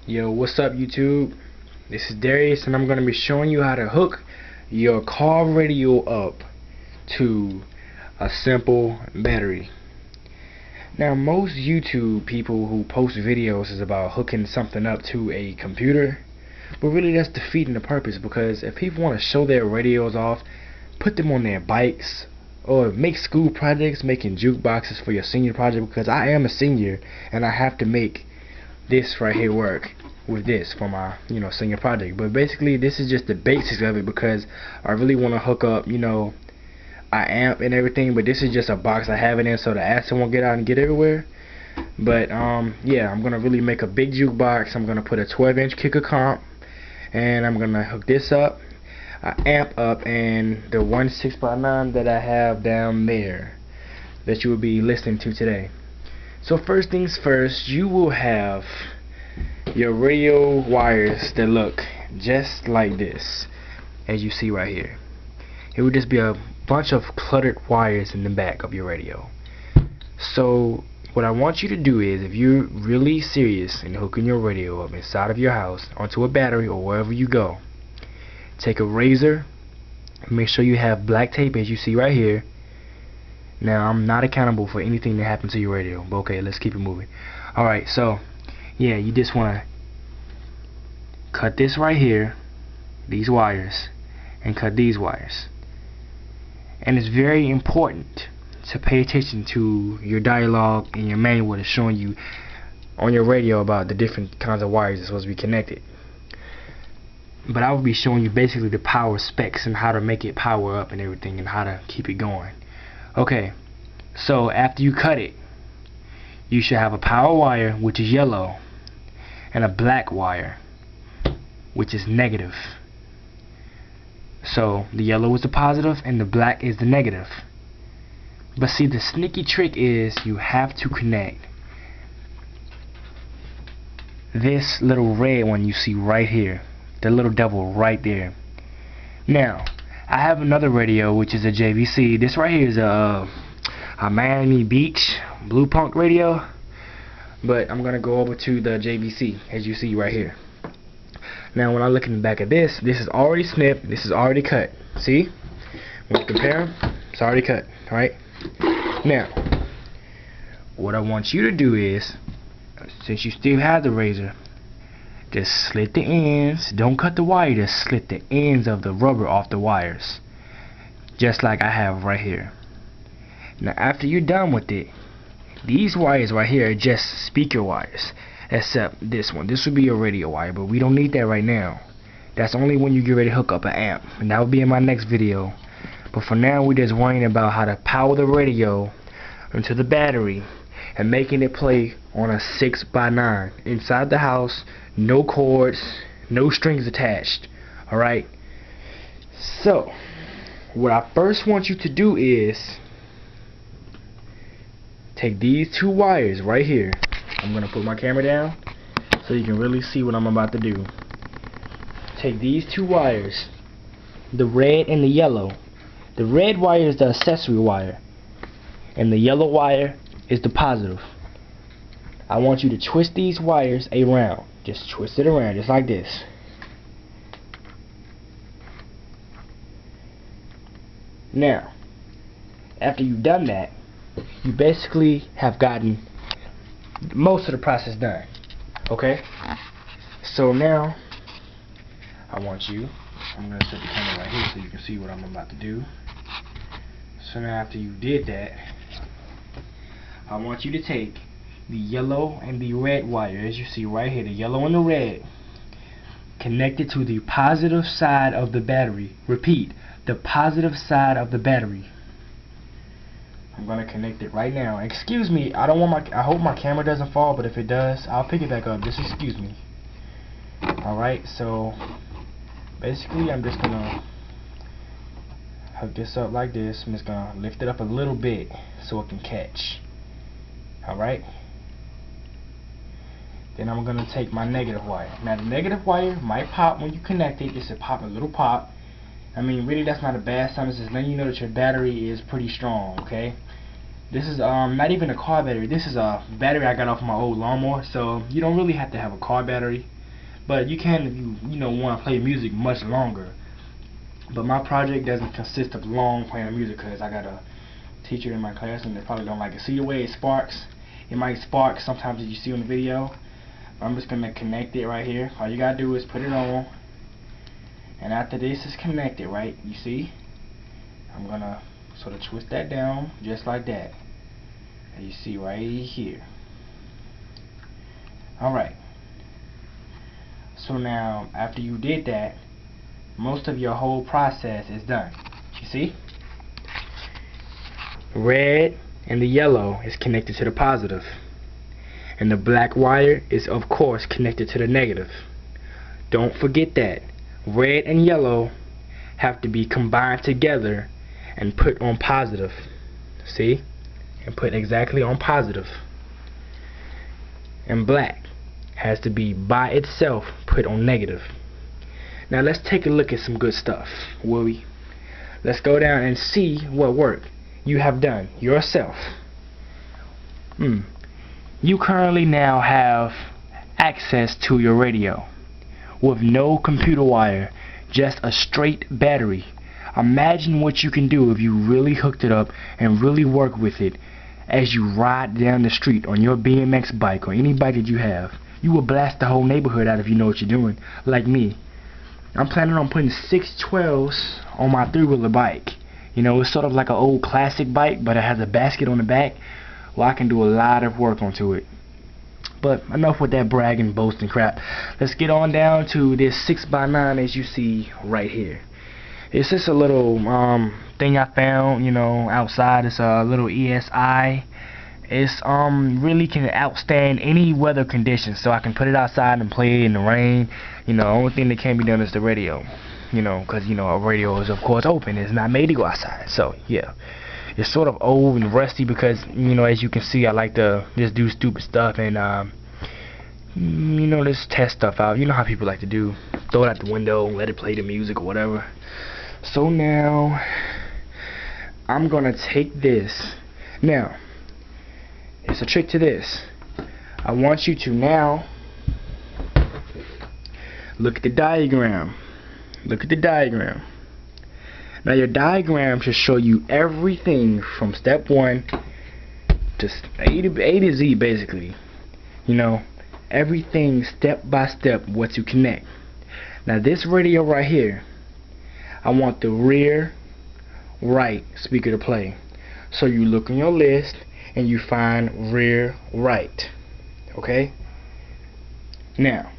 Yo, what's up YouTube? This is Darius and I'm going to be showing you how to hook your car radio up to a simple battery. Now most YouTube people who post videos is about hooking something up to a computer, but really that's defeating the purpose, because if people want to show their radios off, put them on their bikes or make school projects, making jukeboxes for your senior project, because I am a senior and I have to make this right here work with this for my senior project. But basically this is just the basics of it, because I really want to hook up a amp and everything, but this is just a box I have it in so the acid won't get out and get everywhere. But yeah, I'm gonna really make a big jukebox. I'm gonna put a 12-inch kicker comp and I'm gonna hook this up, amp up, and the 1 6x9 that I have down there that you will be listening to today. So first things first, you will have your radio wires that look just like this, as you see right here. It would just be a bunch of cluttered wires in the back of your radio. So what I want you to do is, if you're really serious in hooking your radio up inside of your house onto a battery or wherever you go, take a razor, make sure you have black tape as you see right here. Now I'm not accountable for anything that happens to your radio, but okay, let's keep it moving. Alright, so yeah, you just want to cut this right here, these wires, and cut these wires. And it's very important to pay attention to your dialogue and your manual that's showing you on your radio about the different kinds of wires that's supposed to be connected. But I will be showing you basically the power specs and how to make it power up and everything, and how to keep it going. Okay, so after you cut it, you should have a power wire, which is yellow, and a black wire, which is negative. So the yellow is the positive and the black is the negative. But see, the sneaky trick is you have to connect this little red one you see right here, the little devil right there. Now I have another radio which is a JVC. This right here is a Miami Beach Blue Punk radio, but I'm gonna go over to the JVC as you see right here. Now when I look in the back of this, this is already snipped, this is already cut. See? When you compare them, it's already cut. Alright? Now, what I want you to do is, since you still have the razor, just slit the ends. Don't cut the wire, just slit the ends of the rubber off the wires, just like I have right here. Now after you're done with it, these wires right here are just speaker wires, except this one. This would be a radio wire, but we don't need that right now. That's only when you get ready to hook up an amp, and that will be in my next video. But for now, we're just worrying about how to power the radio into the battery and making it play on a 6x9 inside the house. No cords, no strings attached. Alright? So what I first want you to do is take these two wires right here. I'm gonna put my camera down so you can really see what I'm about to do. Take these two wires, the red and the yellow. The red wire is the accessory wire, and the yellow wire is the positive. I want you to twist these wires around. Just twist it around, just like this. Now, after you've done that, you basically have gotten most of the process done. Okay? So now, I'm going to set the camera right here so you can see what I'm about to do. So now after you did that, I want you to take the yellow and the red wire, as you see right here, the yellow and the red, connect it to the positive side of the battery. Repeat, the positive side of the battery. I'm gonna connect it right now. Excuse me, I hope my camera doesn't fall, but if it does, I'll pick it back up. Just excuse me. Alright, so basically I'm just gonna hook this up like this. I'm just gonna lift it up a little bit so it can catch. Alright? Then I'm gonna take my negative wire. Now the negative wire might pop when you connect it. It's a little pop. I mean, really that's not a bad sign. It's just letting you know that your battery is pretty strong, okay? This is not even a car battery. This is a battery I got off my old lawnmower, so you don't really have to have a car battery. But you can if you want to play music much longer. But my project doesn't consist of long playing music because I got a teacher in my class and they probably don't like it. See the way it sparks? It might spark sometimes as you see on the video. I'm just going to connect it right here. All you got to do is put it on. And after this is connected, right, you see? I'm going to sort of twist that down just like that. And you see right here. Alright. So now, after you did that, most of your whole process is done. You see? Red and the yellow is connected to the positive. And the black wire is of course connected to the negative. Don't forget that. Red and yellow have to be combined together and put on positive. See? And put exactly on positive. And black has to be by itself put on negative. Now let's take a look at some good stuff, will we? Let's go down and see what work you have done yourself. You currently now have access to your radio with no computer wire, just a straight battery. Imagine what you can do if you really hooked it up and really work with it as you ride down the street on your BMX bike or any bike that you have. You will blast the whole neighborhood out if you know what you're doing, like me. I'm planning on putting 612s on my 3-wheeler bike. You know, it's sort of like an old classic bike, but it has a basket on the back. Well, I can do a lot of work onto it. But enough with that bragging, boasting crap. Let's get on down to this 6x9 as you see right here. It's just a little thing I found, you know, outside. It's a little ESI. It's really can outstand any weather conditions, so I can put it outside and play it in the rain. You know, the only thing that can't be done is the radio. You know, because you know a radio is of course open. It's not made to go outside. So yeah, it's sort of old and rusty because you know, as you can see, I like to just do stupid stuff and you know, just test stuff out. You know how people like to do, throw it out the window, let it play the music or whatever. So now I'm gonna take this. Now, it's a trick to this. I want you to now look at the diagram. Look at the diagram. Now your diagram should show you everything from step 1 to A to Z basically. You know, everything step by step what to connect. Now this radio right here, I want the rear right speaker to play. So you look on your list and you find rear right. Okay? Now,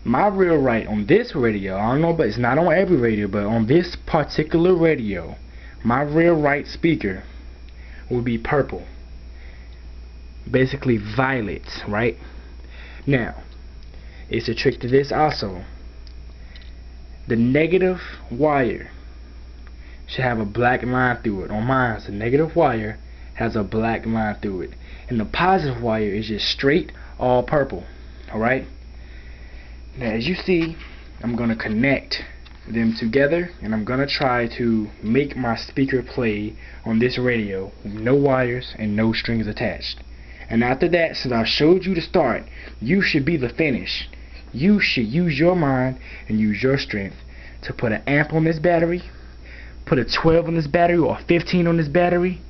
my rear right on this radio, I don't know, but it's not on every radio, but on this particular radio, my rear right speaker will be purple. Basically violet, right? Now, it's a trick to this also. The negative wire should have a black line through it. On mine, the negative wire has a black line through it. And the positive wire is just straight, all purple. Alright? Now as you see, I'm going to connect them together and I'm going to try to make my speaker play on this radio with no wires and no strings attached. And after that, since I showed you the start, you should be the finish. You should use your mind and use your strength to put an amp on this battery, put a 12 on this battery or a 15 on this battery,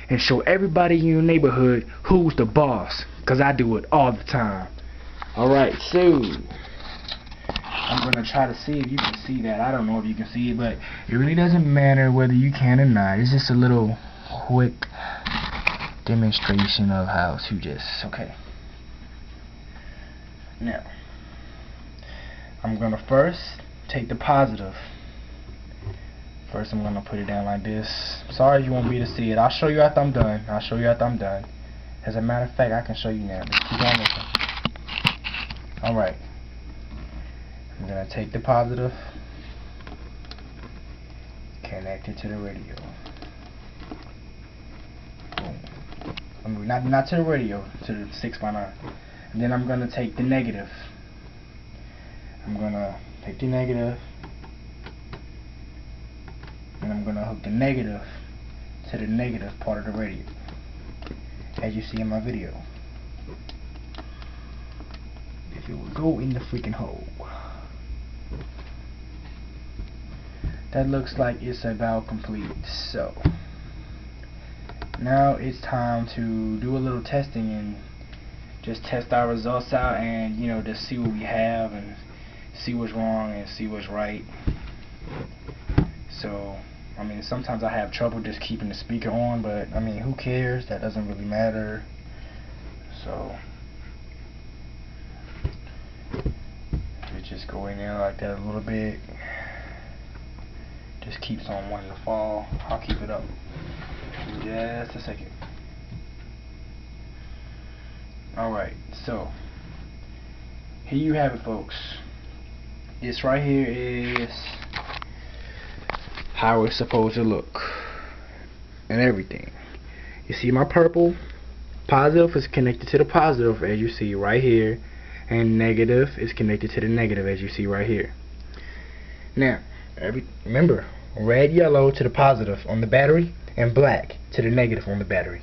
and show everybody in your neighborhood who's the boss, because I do it all the time. Alright, so I'm going to try to see if you can see that. I don't know if you can see it, but it really doesn't matter whether you can or not. It's just a little quick demonstration of how to just, okay. Now, I'm going to first take the positive. First I'm going to put it down like this. Sorry you won't be able to see it. I'll show you after I'm done. I'll show you after I'm done. As a matter of fact, I can show you now. Just keep on looking. Alright. I'm going to take the positive, connect it to the radio. Boom. I mean, not to the radio, to the 6x9. And then I'm going to take the negative. I'm going to take the negative, and I'm going to hook the negative to the negative part of the radio, as you see in my video. If it would go. go in the freaking hole. That looks like it's about complete. So now it's time to do a little testing and just test our results out, and you know, just see what we have and see what's wrong and see what's right. So I mean, sometimes I have trouble just keeping the speaker on, but I mean, who cares? That doesn't really matter. So we just go in there like that a little bit. Just keeps on wanting to fall. I'll keep it up in just a second. Alright, so here you have it, folks. This right here is how it's supposed to look and everything. You see my purple positive is connected to the positive, as you see right here, and negative is connected to the negative, as you see right here. Now remember, red, yellow to the positive on the battery and black to the negative on the battery.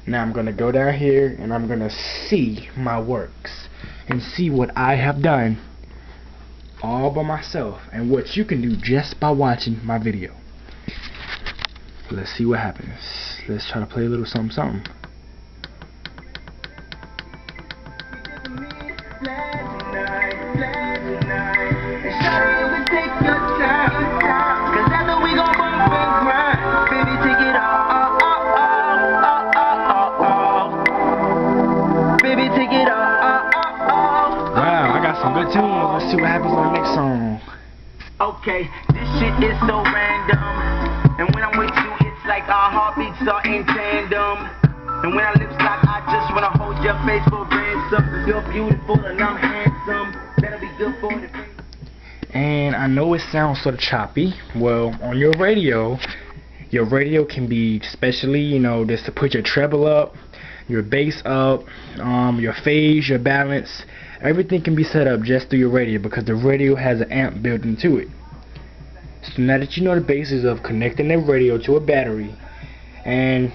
Now I'm going to go down here and I'm going to see my works and see what I have done all by myself and what you can do just by watching my video. Let's see what happens. Let's try to play a little something something. Some good tunes. Let's see what happens on the next song. Okay, this shit is so random, and when I'm with you, it's like our heartbeats are in tandem. And when our lips lock, I just wanna hold your face for ransom. You're beautiful and I'm handsome. That'll be good for the face. And I know it sounds sort of choppy. Well, on your radio can be specially, you know, just to put your treble up, your bass up, your phase, your balance. Everything can be set up just through your radio because the radio has an amp built into it. So now that you know the basics of connecting the radio to a battery and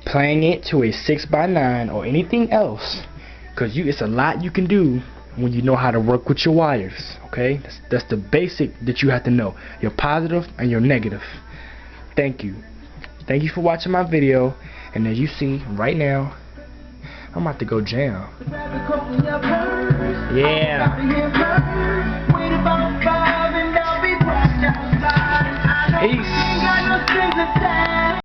playing it to a 6x9 or anything else, because it's a lot you can do when you know how to work with your wires. Okay, that's the basic that you have to know, your positive and your negative. Thank you for watching my video, and as you see right now, I'm about to go jam. Yeah. Peace.